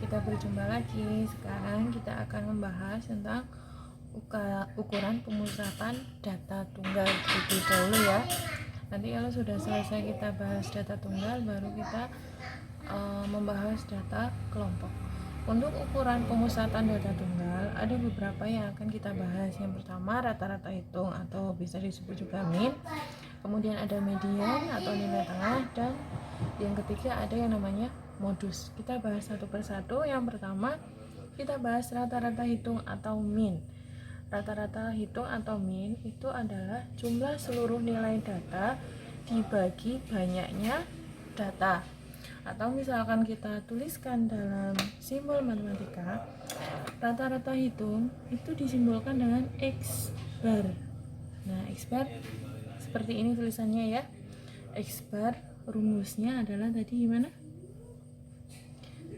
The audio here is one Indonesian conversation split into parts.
kita berjumpa lagi. Sekarang kita akan membahas tentang ukuran pemusatan data tunggal terlebih dahulu ya. Nanti kalau sudah selesai kita bahas data tunggal, baru kita membahas data kelompok. Untuk ukuran pemusatan data tunggal ada beberapa yang akan kita bahas. Yang pertama rata-rata hitung atau bisa disebut juga min. Kemudian ada median atau nilai tengah, dan yang ketiga ada yang namanya modus. Kita bahas satu persatu. Yang pertama kita bahas rata-rata hitung atau min. Rata-rata hitung atau min itu adalah jumlah seluruh nilai data dibagi banyaknya data. Atau misalkan kita tuliskan dalam simbol matematika, rata-rata hitung itu disimbolkan dengan X bar. Nah, X bar seperti ini tulisannya ya. X bar rumusnya adalah tadi gimana?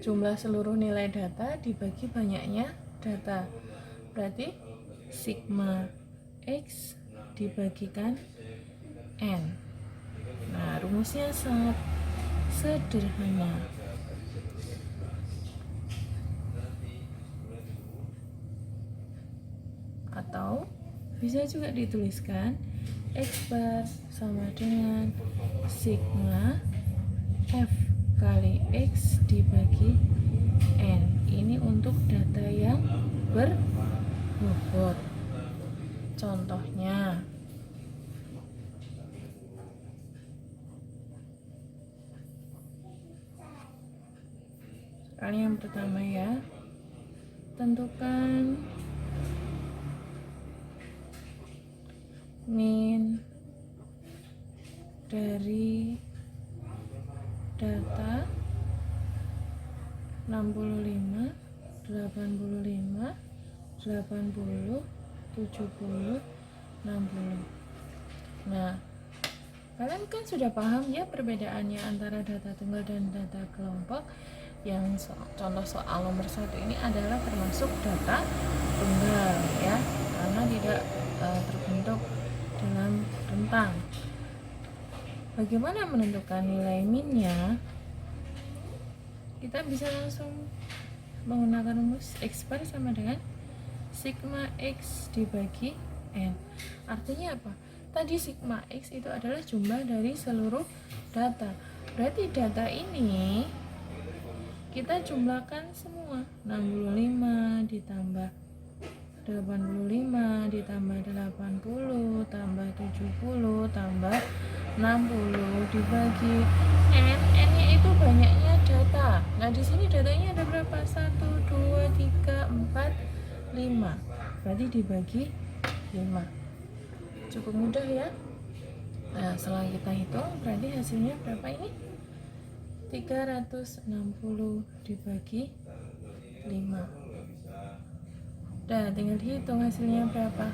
Jumlah seluruh nilai data dibagi banyaknya data. Berarti sigma X dibagikan N. Nah, rumusnya sangat sederhana. Atau bisa juga dituliskan X bar sama dengan sigma F kali X dibagi N. Ini untuk data yang berbobot. Contohnya kali yang pertama ya, tentukan min dari data 65, 85, 80, 70, 60. Nah, kalian kan sudah paham ya perbedaannya antara data tunggal dan data kelompok. Yang contoh soal nomor 1 ini adalah termasuk data tunggal ya, karena tidak terbentuk dalam rentang. Bagaimana menentukan nilai minnya? Kita bisa langsung menggunakan rumus X bar sama dengan sigma X dibagi N. Artinya apa? Tadi sigma X itu adalah jumlah dari seluruh data. Berarti data ini kita jumlahkan semua. 65 ditambah 85 ditambah 80 tambah 70 tambah 60 dibagi N. N-nya itu banyaknya data. Nah, di sini datanya ada berapa? 1, 2, 3, 4, 5. Berarti dibagi 5. Cukup mudah ya. Nah, setelah kita hitung, berarti hasilnya berapa ini? 360 dibagi 5. Udah, tinggal dihitung hasilnya berapa.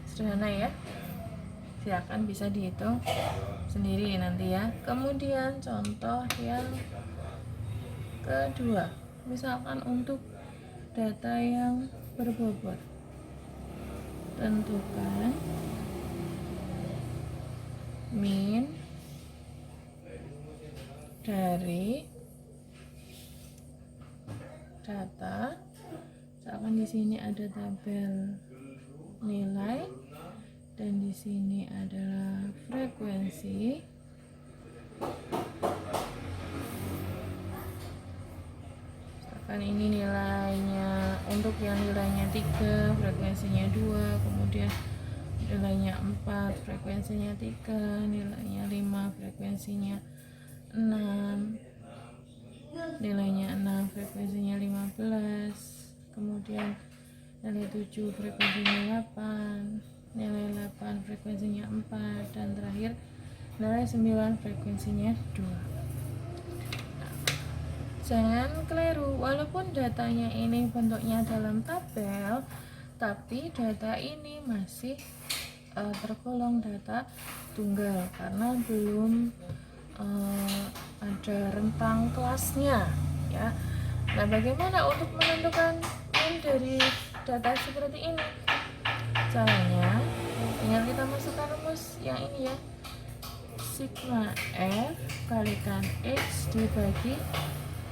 Sederhana ya. Silakan bisa dihitung sendiri nanti ya. Kemudian contoh yang kedua, misalkan untuk data yang berbobot, tentukan min dari data. Misalkan di sini ada tabel nilai dan di sini adalah frekuensi. Misalkan ini nilainya, untuk yang nilainya 3 frekuensinya 2, kemudian nilainya 4 frekuensinya 3, nilainya 5 frekuensinya 6, nilainya 6 frekuensinya 15, kemudian nilai 7 frekuensinya 8, nilai 8 frekuensinya 4, dan terakhir nilai 9 frekuensinya 2. Nah, jangan keliru, walaupun datanya ini bentuknya dalam tabel, tapi data ini masih tergolong data tunggal karena belum ada rentang kelasnya ya. Nah, bagaimana untuk menentukan min dari data seperti ini? Caranya tinggal kita masukkan rumus yang ini ya, sigma F kalikan X dibagi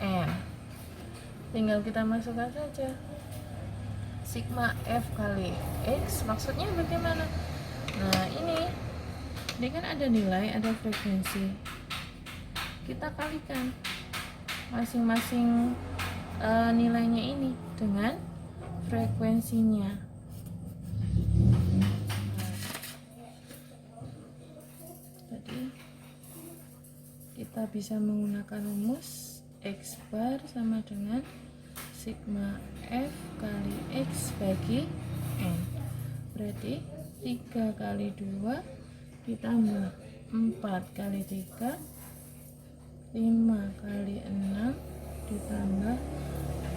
N. tinggal kita masukkan saja sigma F kali X. Maksudnya bagaimana? Nah ini kan ada nilai, ada frekuensi, kita kalikan masing-masing nilainya ini dengan frekuensinya. Jadi kita bisa menggunakan rumus X bar sama dengan sigma F kali X bagi N. Berarti 3 kali 2 ditambah 4 kali 3, 5 kali 6 ditambah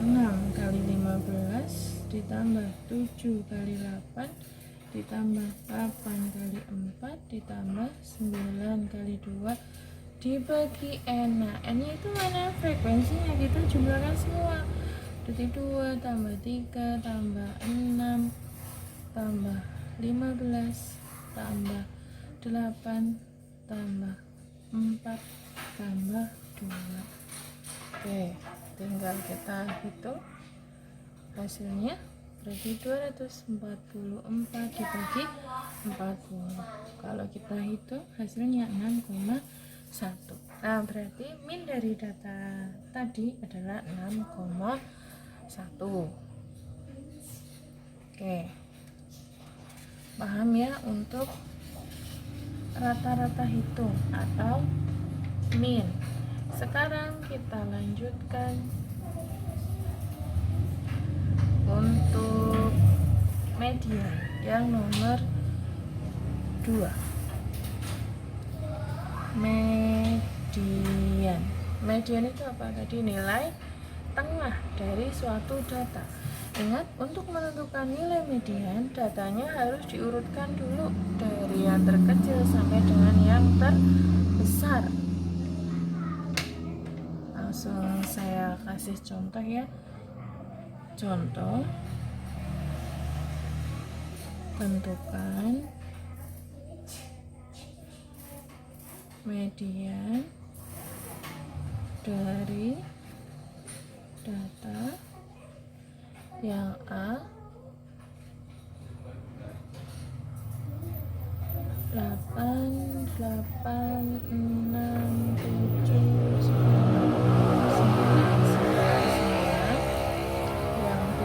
6 kali 15 ditambah 7 kali 8 ditambah 8 kali 4 ditambah 9 kali 2 dibagi N. Nah N nya itu mana? Frekuensinya kita jumlahkan semua. Berarti 2 tambah 3 tambah 6 tambah 15 tambah 8 tambah 4 tambah 2. Oke, tinggal kita hitung hasilnya. Berarti 244 dibagi 40. Kalau kita hitung hasilnya 6,1. Nah berarti min dari data tadi adalah 6,1. Oke, paham ya untuk rata-rata hitung atau min. Sekarang kita lanjutkan untuk median yang nomor 2. Median itu apa? Tadi nilai tengah dari suatu data. Ingat, untuk menentukan nilai median, datanya harus diurutkan dulu dari yang terkecil sampai dengan yang terbesar. Langsung saya kasih contoh ya. Contoh, tentukan median dari data yang A 8, 8, 6, 7, 9, 9, yang B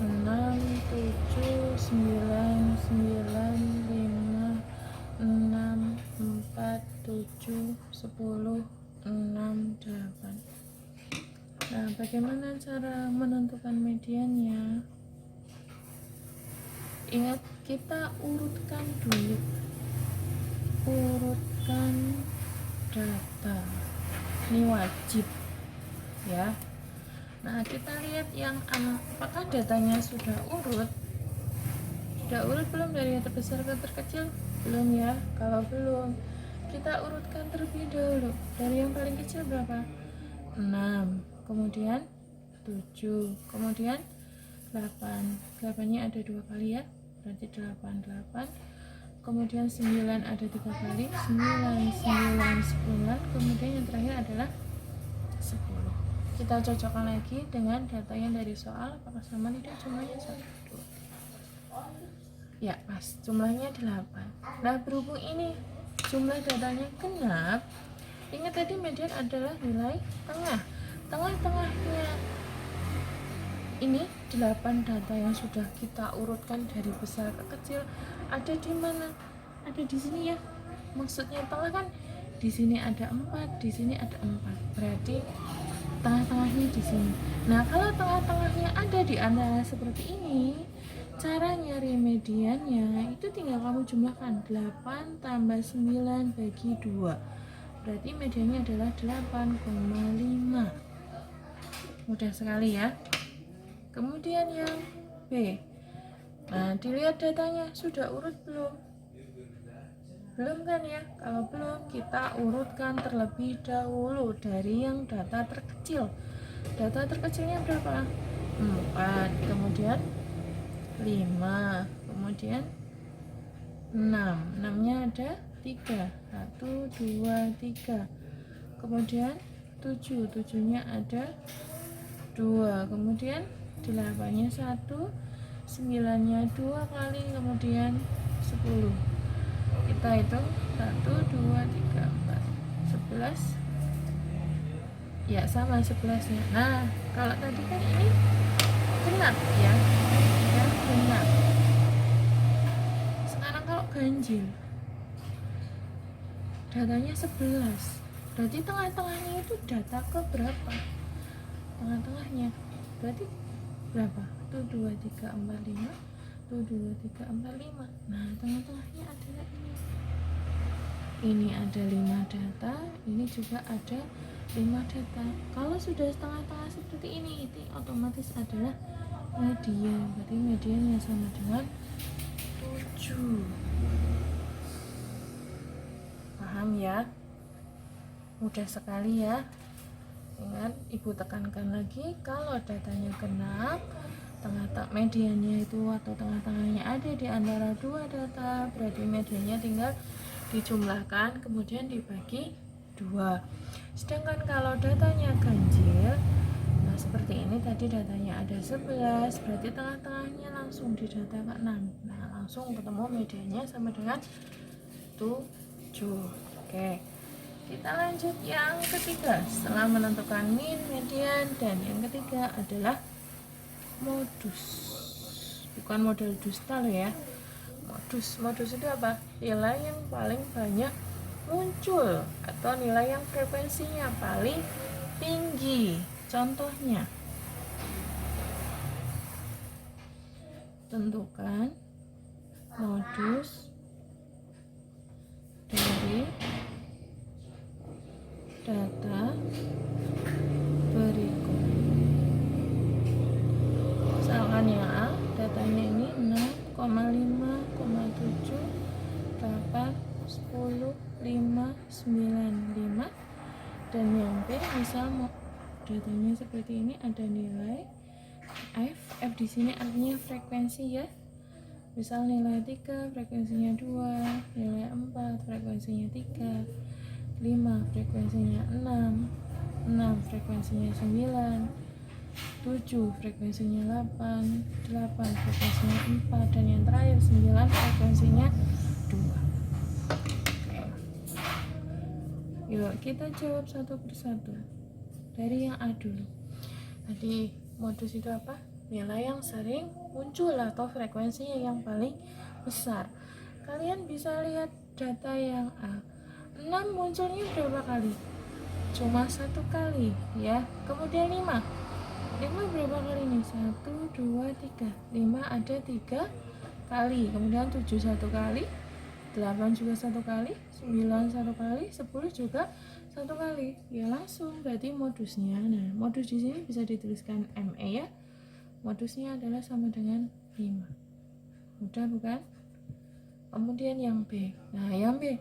6, 7, 9, 9, 5, 6, 4, 7, 10, 6, 8. Nah, bagaimana cara menentukan mediannya? Ingat, kita urutkan dulu. Urutkan data. Ini wajib ya. Nah, kita lihat yang A. Apakah datanya sudah urut? Sudah urut belum dari yang terbesar ke terkecil? Belum ya. Kalau belum, kita urutkan terlebih dahulu. Dari yang paling kecil berapa? 6, kemudian 7, kemudian 8. 8-nya ada 2 kali ya, berarti 8, 8. Kemudian 9 ada 3 kali, 9, 9, 10. Kemudian yang terakhir adalah 10. Kita cocokkan lagi dengan data yang dari soal, apakah sama tidak jumlahnya? 1, 2. Ya, pas. Jumlahnya 8. Nah, berhubung ini jumlah datanya genap, ingat tadi median adalah nilai tengah. Tengah-tengahnya ini 8 data yang sudah kita urutkan dari besar ke kecil ada di mana? Ada di sini ya. Maksudnya tengah kan di sini ada 4, di sini ada 4. Berarti tengah-tengahnya di sini. Nah, kalau tengah-tengahnya ada di antara seperti ini, cara nyari mediannya itu tinggal kamu jumlahkan 8 tambah 9 bagi 2. Berarti mediannya adalah 8,5. Mudah sekali ya. Kemudian yang B. Nah, dilihat datanya sudah urut belum? Belum kan ya? Kalau belum, kita urutkan terlebih dahulu dari yang data terkecil. Data terkecilnya berapa? 4, kemudian 5, kemudian 6. 6-nya ada 3. 1, 2, 3. Kemudian 7 nya ada 2, kemudian 8-nya 1, 9-nya 2 kali, kemudian 10. Kita hitung 1, 2, 3, 4, 11 ya, sama 11-nya. Nah, kalau tadi kan ini genap ya, genap. Sekarang kalau ganjil, datanya 11, berarti tengah-tengahnya itu data ke berapa? Tengah-tengahnya berarti berapa? 1, 2, 3, 4, 5, 1, 2, 3, 4, 5. Nah, tengah-tengahnya adalah ini ada 5 data, ini juga ada 5 data. Kalau sudah tengah-tengah seperti ini, itu otomatis adalah median. Berarti mediannya sama dengan 7. Paham ya? Mudah sekali ya. Ingat, ibu tekankan lagi, kalau datanya genap, tengah-tengah mediannya itu atau tengah-tengahnya ada di antara 2 data, berarti mediannya tinggal dijumlahkan kemudian dibagi 2. Sedangkan kalau datanya ganjil, nah seperti ini tadi datanya ada 11, berarti tengah-tengahnya langsung di data ke-6. Nah, langsung ketemu mediannya sama dengan 7. Oke. Kita lanjut yang ketiga. Setelah menentukan min, median, dan yang ketiga adalah modus. Bukan model dusta loh ya. Modus itu apa? Nilai yang paling banyak muncul atau nilai yang frekuensinya paling tinggi. Contohnya, tentukan modus dari data berikut. Misalkan ya, datanya ini 6,5,7, 8, 10, 5, 9, 5. Dan yang B misal datanya seperti ini, ada nilai F di sini artinya frekuensi ya. Misal nilai 3 frekuensinya 2, nilai 4 frekuensinya 3, 5 frekuensinya 6, 6 frekuensinya 9, 7 frekuensinya 8, 8 frekuensinya 4, dan yang terakhir 9 frekuensinya 2. Yuk kita jawab satu persatu. Dari yang A dulu. Tadi modus itu apa? Nilai yang sering muncul atau frekuensinya yang paling besar. Kalian bisa lihat data yang A. 6 munculnya berapa kali? Cuma 1 kali ya. Kemudian 5 berapa kali nih? 1, 2, 3. 5 ada 3 kali. Kemudian 7 1 kali, 8 juga 1 kali, 9 1 kali, 10 juga 1 kali. Ya langsung berarti modusnya. Nah, modus di sini bisa dituliskan ME ya. Modusnya adalah sama dengan 5. Mudah bukan? Kemudian yang B. Nah, yang B,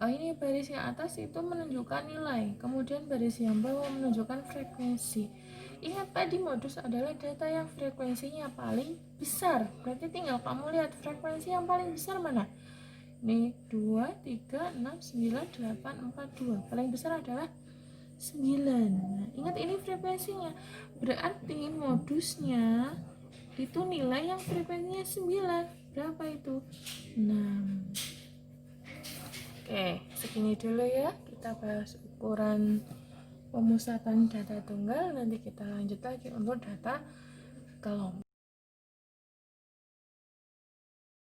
ini baris yang atas itu menunjukkan nilai, kemudian baris yang bawah menunjukkan frekuensi. Ingat tadi modus adalah data yang frekuensinya paling besar, berarti tinggal kamu lihat frekuensi yang paling besar mana. Ini 2, 3, 6, 9, 8, 4, 2. Paling besar adalah 9. Nah, ingat ini frekuensinya, berarti modusnya itu nilai yang frekuensinya 9. Berapa itu? 6. Oke, segini dulu ya, kita bahas ukuran pemusatan data tunggal. Nanti kita lanjut lagi untuk data kelompok.